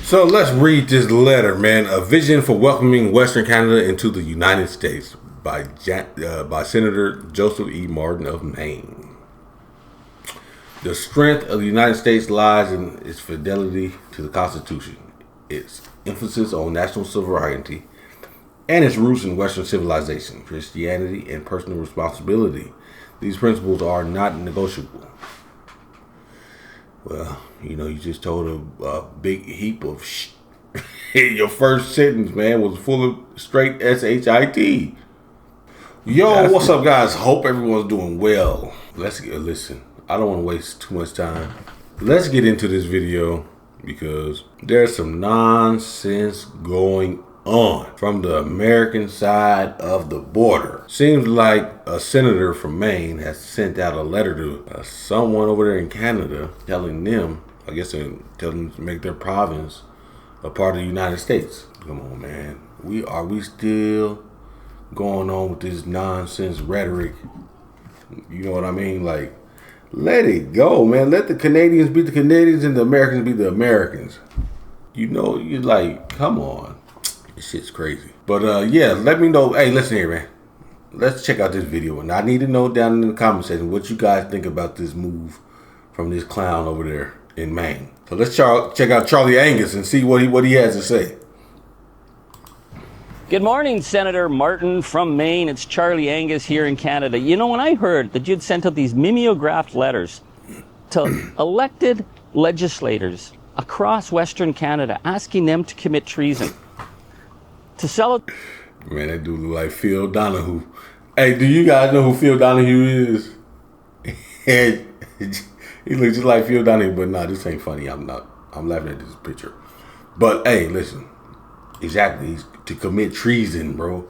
So let's read this letter, man. A vision for welcoming Western Canada into the United States by Senator Joseph E. Martin of Maine. The strength of the United States lies in its fidelity to the Constitution, its emphasis on national sovereignty, and its roots in Western civilization, Christianity, and personal responsibility. These principles are not negotiable. Well, you just told a big heap of Your first sentence, man, was full of straight SHIT. Yo, what's up, guys? Hope everyone's doing well. Listen, I don't want to waste too much time. Let's get into this video because there's some nonsense going on from the American side of the border. Seems like a senator from Maine has sent out a letter to someone over there in Canada telling them, I guess telling them to make their province a part of the United States. Come on, man. Are we still going on with this nonsense rhetoric? You know what I mean? Like, let it go, man. Let the Canadians be the Canadians and the Americans be the Americans. You're like, come on. This shit's crazy. But yeah, let me know. Hey, listen here, man. Let's check out this video. And I need to know down in the comment section what you guys think about this move from this clown over there in Maine. So let's check out Charlie Angus and see what he has to say. Good morning, Senator Martin from Maine. It's Charlie Angus here in Canada. When I heard that you'd sent out these mimeographed letters to elected legislators across Western Canada asking them to commit treason, to sell it. Man, that dude look like Phil Donahue. Hey, do you guys know who Phil Donahue is? He looks just like Phil Donahue, but nah, this ain't funny. I'm laughing at this picture. But hey, listen. Exactly. He's to commit treason, bro.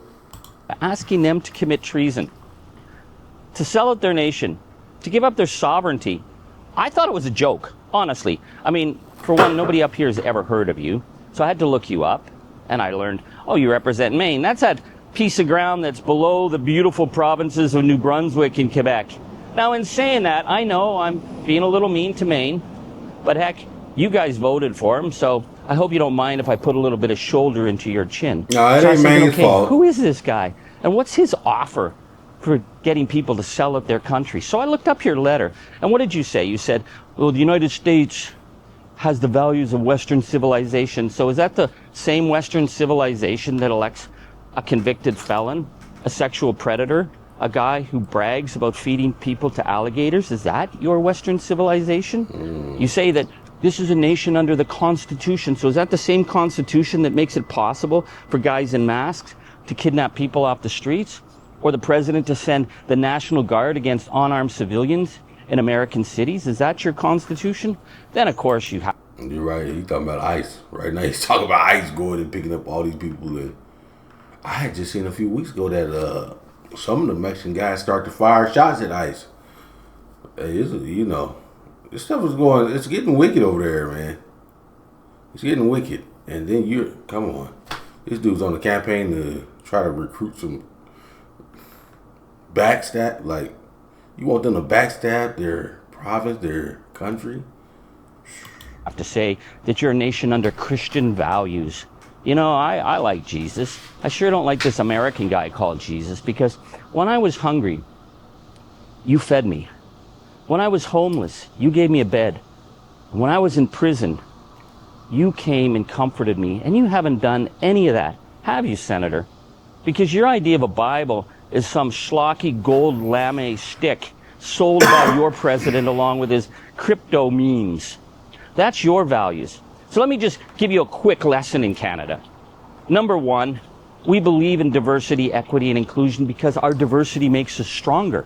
Asking them to commit treason, to sell out their nation, to give up their sovereignty. I thought it was a joke, honestly. I mean, for one, nobody up here has ever heard of you. So I had to look you up. And I learned, oh, you represent Maine. That's that piece of ground that's below the beautiful provinces of New Brunswick and Quebec. Now, in saying that, I know I'm being a little mean to Maine, but heck, you guys voted for him, so I hope you don't mind if I put a little bit of shoulder into your chin. No, it ain't Maine's fault. Who is this guy? And what's his offer for getting people to sell out their country? So I looked up your letter, and what did you say? You said, well, the United States has the values of Western civilization. So is that the same Western civilization that elects a convicted felon, a sexual predator, a guy who brags about feeding people to alligators? Is that your Western civilization? You say that this is a nation under the Constitution. So is that the same Constitution that makes it possible for guys in masks to kidnap people off the streets? Or the president to send the National Guard against unarmed civilians in American cities? Is that your Constitution? Then, of course, you have... You're right. He's talking about ICE. Right now, he's talking about ICE going and picking up all these people. That I had just seen a few weeks ago that some of the Mexican guys start to fire shots at ICE. Hey, this stuff is going... It's getting wicked over there, man. It's getting wicked. And then come on. This dude's on the campaign to try to recruit some backstab. Like, you want them to backstab their province, their country? I have to say that you're a nation under Christian values. I like Jesus. I sure don't like this American guy called Jesus, because when I was hungry, you fed me. When I was homeless, you gave me a bed. When I was in prison, you came and comforted me, and you haven't done any of that, have you, Senator? Because your idea of a Bible is some schlocky gold lame stick sold by your president along with his crypto memes. That's your values. So let me just give you a quick lesson in Canada. Number one, we believe in diversity, equity, and inclusion because our diversity makes us stronger.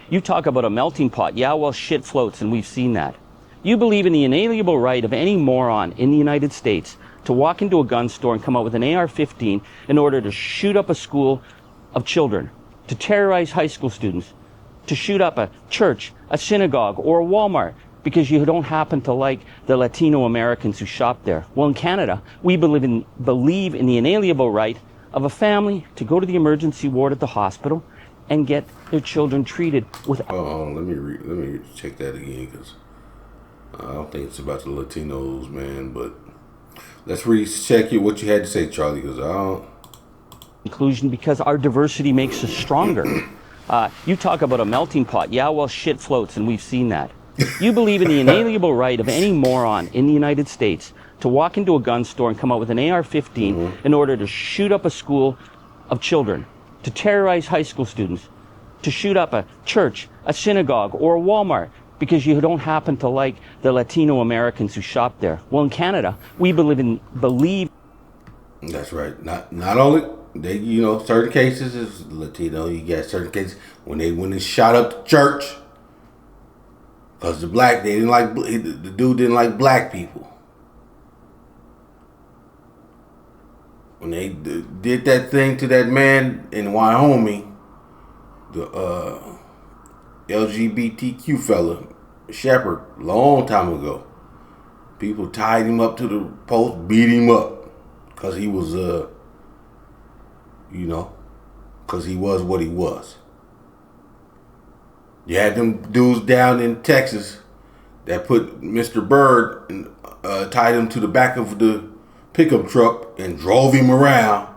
You talk about a melting pot. Yeah, well, shit floats, and we've seen that. You believe in the inalienable right of any moron in the United States to walk into a gun store and come out with an AR-15 in order to shoot up a school of children, to terrorize high school students, to shoot up a church, a synagogue, or a Walmart because you don't happen to like the Latino Americans who shop there. Well, in Canada, we believe in the inalienable right of a family to go to the emergency ward at the hospital and get their children treated with... let me check that again, because I don't think it's about the Latinos, man, but Let's recheck what you had to say, Charlie, because I don't... Inclusion, because our diversity makes us stronger. You talk about a melting pot. Yeah, well, shit floats, and we've seen that. You believe in the inalienable right of any moron in the United States to walk into a gun store and come out with an AR-15 in order to shoot up a school of children, to terrorize high school students, to shoot up a church, a synagogue, or a Walmart, because you don't happen to like the Latino Americans who shop there. Well, in Canada, we believe. That's right. Not only they, certain cases is Latino. You got certain cases when they shot up the church because the dude didn't like black people. When they did that thing to that man in Wyoming, the LGBTQ fella, Shepherd, long time ago, people tied him up to the post, beat him up, because he was, because he was what he was. You had them dudes down in Texas that put Mr. Bird and tied him to the back of the pickup truck and drove him around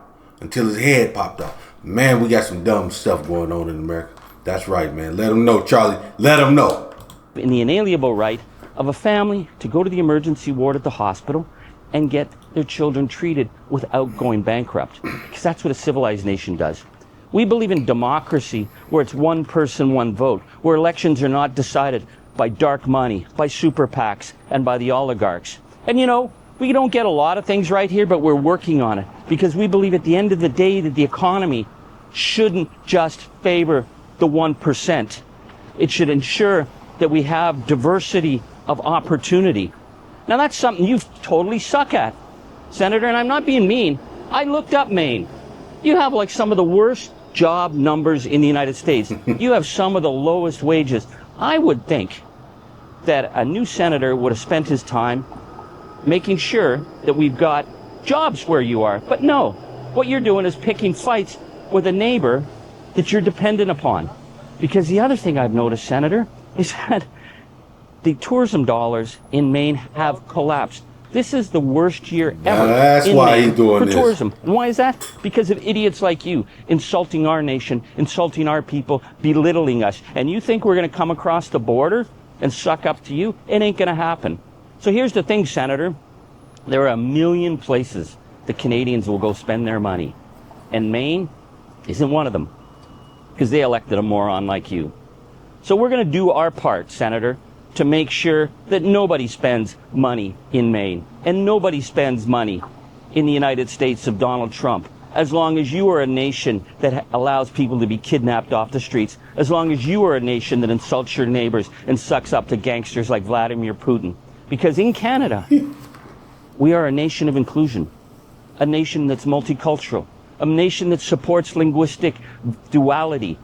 until his head popped off. Man, we got some dumb stuff going on in America. That's right, man. Let them know, Charlie. Let them know. In the inalienable right of a family to go to the emergency ward at the hospital and get their children treated without going bankrupt. Because that's what a civilized nation does. We believe in democracy, where it's one person, one vote, where elections are not decided by dark money, by super PACs, and by the oligarchs. And we don't get a lot of things right here, but we're working on it, because we believe at the end of the day that the economy shouldn't just favor the 1%. It should ensure that we have diversity of opportunity. Now, that's something you totally suck at, Senator, and I'm not being mean. I looked up Maine. You have some of the worst job numbers in the United States. You have some of the lowest wages. I would think that a new senator would have spent his time making sure that we've got jobs where you are. But no, what you're doing is picking fights with a neighbor that you're dependent upon. Because the other thing I've noticed, Senator, is that the tourism dollars in Maine have collapsed. This is the worst year ever that's in why Maine he's doing for this. tourism. And why is that? Because of idiots like you insulting our nation, insulting our people, belittling us. And you think we're going to come across the border and suck up to you? It ain't going to happen. So here's the thing, Senator. There are a million places the Canadians will go spend their money. And Maine isn't one of them, because they elected a moron like you. So we're going to do our part, Senator, to make sure that nobody spends money in Maine and nobody spends money in the United States of Donald Trump, as long as you are a nation that allows people to be kidnapped off the streets, as long as you are a nation that insults your neighbors and sucks up to gangsters like Vladimir Putin. Because in Canada, we are a nation of inclusion, a nation that's multicultural, a nation that supports linguistic duality,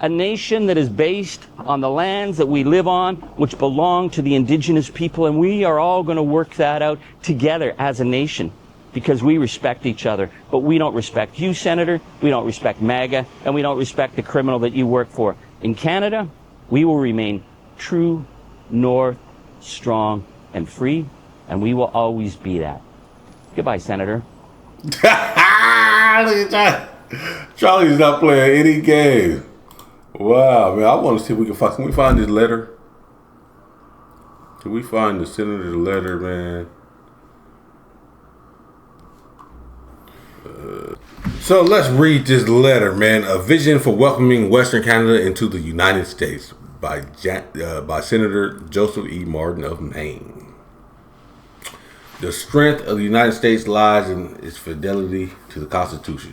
a nation that is based on the lands that we live on, which belong to the indigenous people, and we are all going to work that out together as a nation, because we respect each other. But we don't respect you, Senator, we don't respect MAGA, and we don't respect the criminal that you work for. In Canada, we will remain true, north, strong, and free, and we will always be that. Goodbye, Senator. Look at that. Charlie's not playing any game. Wow, man, I want to see if we can we find this letter? Can we find the senator's letter, man? So let's read this letter, man. A vision for welcoming Western Canada into the United States by Senator Joseph E. Martin of Maine. The strength of the United States lies in its fidelity to the Constitution,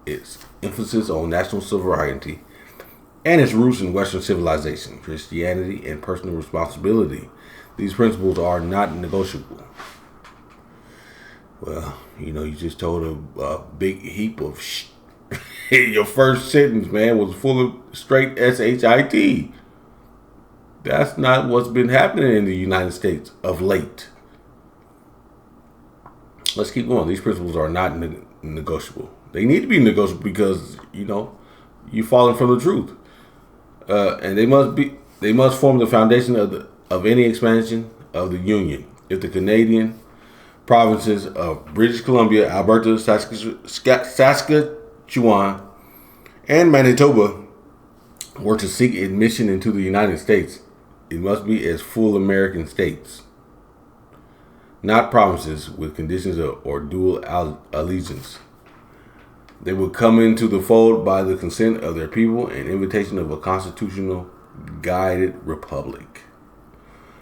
its emphasis on national sovereignty, and its roots in Western civilization, Christianity, and personal responsibility. These principles are not negotiable. Well, you just told a big heap of shit. Your first sentence, man, was full of straight shit. That's not what's been happening in the United States of late. Let's keep going. These principles are not negotiable. They need to be negotiable because, you're falling from the truth. And they must form the foundation of any expansion of the Union. If the Canadian provinces of British Columbia, Alberta, Saskatchewan, and Manitoba were to seek admission into the United States, it must be as full American states, not provinces with conditions or dual allegiance. They would come into the fold by the consent of their people and invitation of a constitutional guided republic.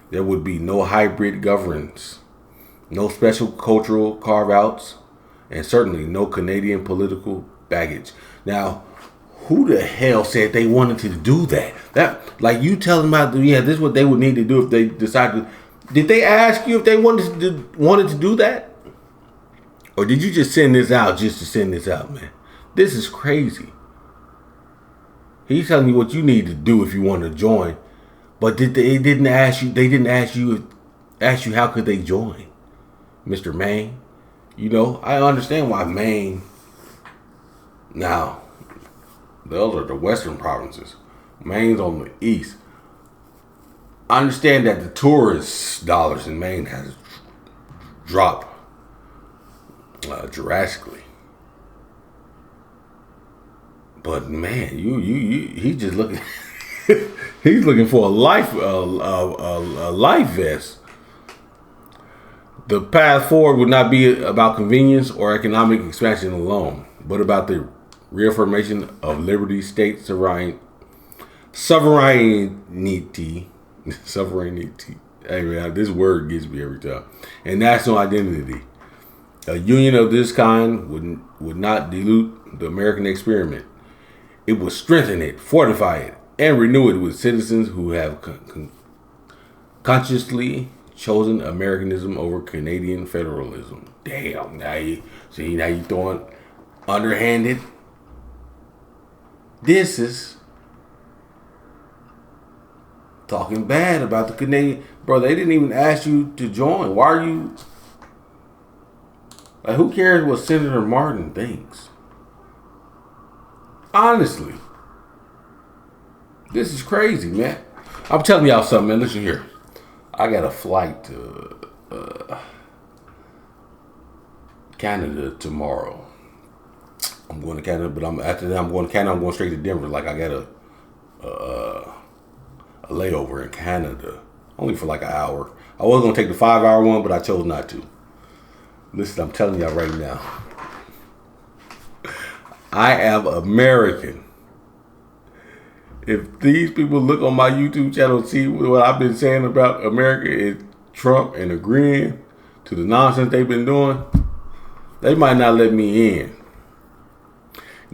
There would be no hybrid governance, no special cultural carve-outs, and certainly no Canadian political baggage. Now, who the hell said they wanted to do that? That, like, you tell them about, yeah, this is what they would need to do if they decided. Did they ask you if they wanted to do that? Or did you just send this out just to send this out, man? This is crazy. He's telling you what you need to do if you want to join. But they didn't ask you how could they join? Mr. Maine. You know, I understand why Maine. Now, those are the western provinces. Maine's on the east. I understand that the tourist dollars in Maine has dropped drastically. But man, he's just looking. He's looking for a life vest. The path forward would not be about convenience or economic expansion alone, but about the reaffirmation of liberty, state sovereignty. Hey man, this word gets me every time. And national identity. A union of this kind would not dilute the American experiment. It would strengthen it, fortify it, and renew it with citizens who have consciously chosen Americanism over Canadian federalism. Damn, now you throwing underhanded. This is talking bad about the Canadian. Bro, they didn't even ask you to join. Why are you... Like, who cares what Senator Martin thinks? Honestly. This is crazy, man. I'm telling y'all something, man. Listen here. I got a flight to Canada tomorrow. I'm going to Canada, but after that I'm going to Canada. I'm going straight to Denver. Like, I got a layover in Canada, only for like an hour. I was going to take the 5-hour one, but I chose not to. Listen, I'm telling y'all right now. I am American. If these people look on my YouTube channel and see what I've been saying about America is Trump and agreeing to the nonsense they've been doing, they might not let me in.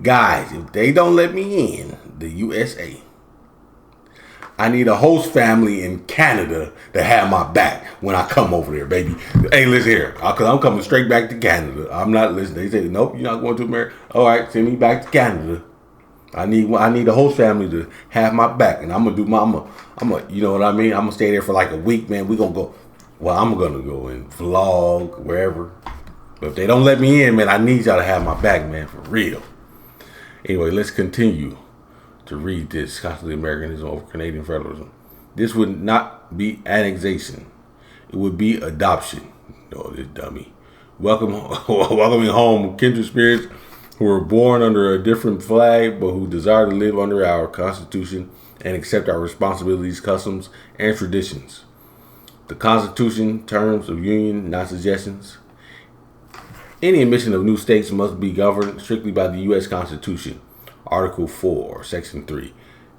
Guys, if they don't let me in the USA, I need a host family in Canada to have my back when I come over there, baby. Hey, listen here, because I'm coming straight back to Canada. I'm not listening. They say, nope, you're not going to America. All right, send me back to Canada. I need a host family to have my back, and I'm gonna do you know what I mean? I'm gonna stay there for like a week, man. We gonna go. Well, I'm gonna go and vlog wherever. But if they don't let me in, man, I need y'all to have my back, man, for real. Anyway, let's continue to read this. Constantly Americanism over Canadian federalism. This would not be annexation. It would be adoption. No, this dummy. Welcoming home kindred spirits who were born under a different flag, but who desire to live under our Constitution and accept our responsibilities, customs, and traditions. The Constitution, terms of union, not suggestions. Any admission of new states must be governed strictly by the U.S. Constitution. Article 4, Section 3,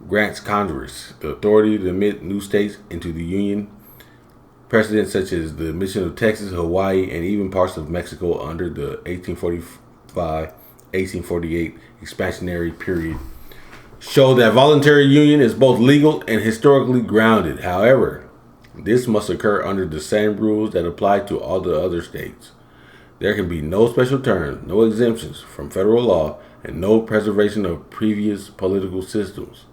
grants Congress the authority to admit new states into the Union. Precedents such as the admission of Texas, Hawaii, and even parts of Mexico under the 1845-1848 expansionary period show that voluntary union is both legal and historically grounded. However, this must occur under the same rules that apply to all the other states. There can be no special terms, no exemptions from federal law, and no preservation of previous political systems.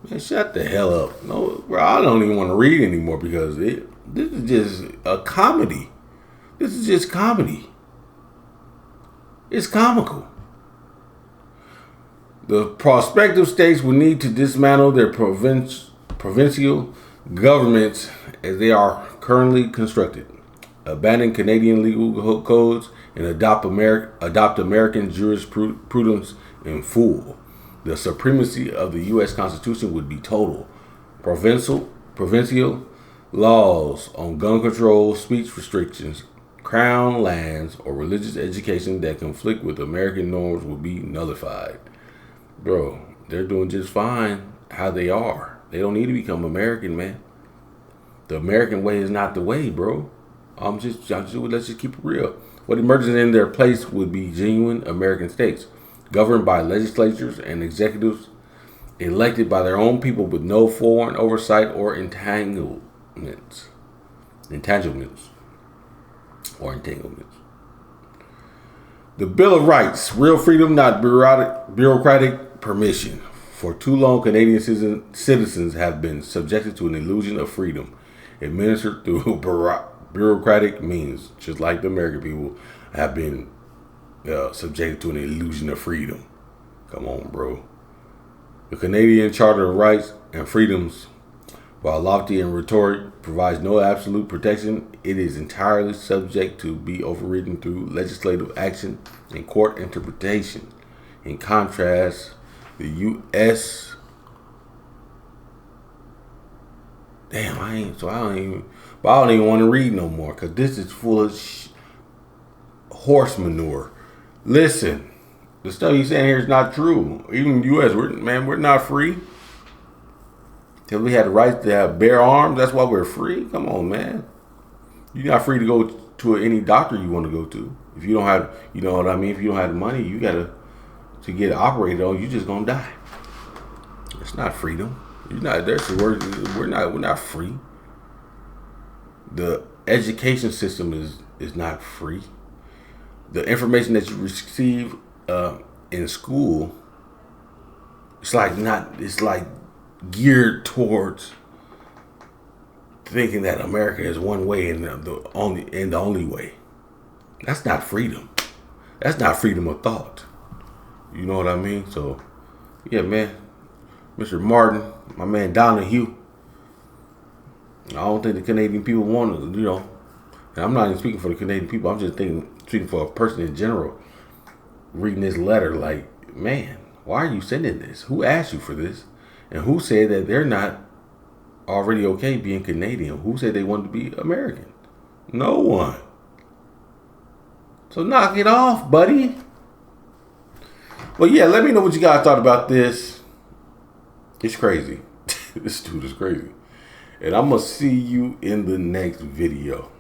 Man, shut the hell up. No, bro, I don't even want to read anymore because this is just a comedy. This is just comedy. It's comical. The prospective states will need to dismantle their provincial governments as they are currently constructed. abandon Canadian legal codes, and adopt American jurisprudence in full. The supremacy of the U.S. Constitution would be total. Provincial laws on gun control, speech restrictions, crown lands, or religious education that conflict with American norms will be nullified. Bro, they're doing just fine how they are. They don't need to become American, man. The American way is not the way, bro. Let's just keep it real. What emerges in their place would be genuine American states, governed by legislatures and executives elected by their own people with no foreign oversight or entanglements. The Bill of Rights, real freedom, not bureaucratic permission. For too long, Canadian citizens have been subjected to an illusion of freedom, administered through bureaucratic means, just like the American people have been subjected to an illusion of freedom. Come on, bro. The Canadian Charter of Rights and Freedoms, while lofty and rhetoric, provides no absolute protection. It is entirely subject to be overridden through legislative action and court interpretation. In contrast, the U.S. Damn, I don't even want to read no more because this is full of horse manure. Listen, the stuff he's saying here is not true. Even in the U.S., we're not free. Because we had the right to have bear arms, that's why we're free. Come on, man. You're not free to go to any doctor you want to go to. If you don't have, you know what I mean? If you don't have the money, you got to get operated on, you're just going to die. It's not freedom. We're not free. The education system is not free. The information that you receive in school, it's like geared towards thinking that America is one way and the only way. That's not freedom. That's not freedom of thought. You know what I mean? So, yeah, man. Mr. Martin, my man Donahue. I don't think the Canadian people want to, and I'm not even speaking for the Canadian people. I'm just speaking for a person in general. Reading this letter, like, man, why are you sending this? Who asked you for this? And who said that they're not already okay being Canadian? Who said they wanted to be American? No one. So knock it off, buddy. Well, yeah, let me know what you guys thought about this. It's crazy. This dude is crazy. And I'm going to see you in the next video.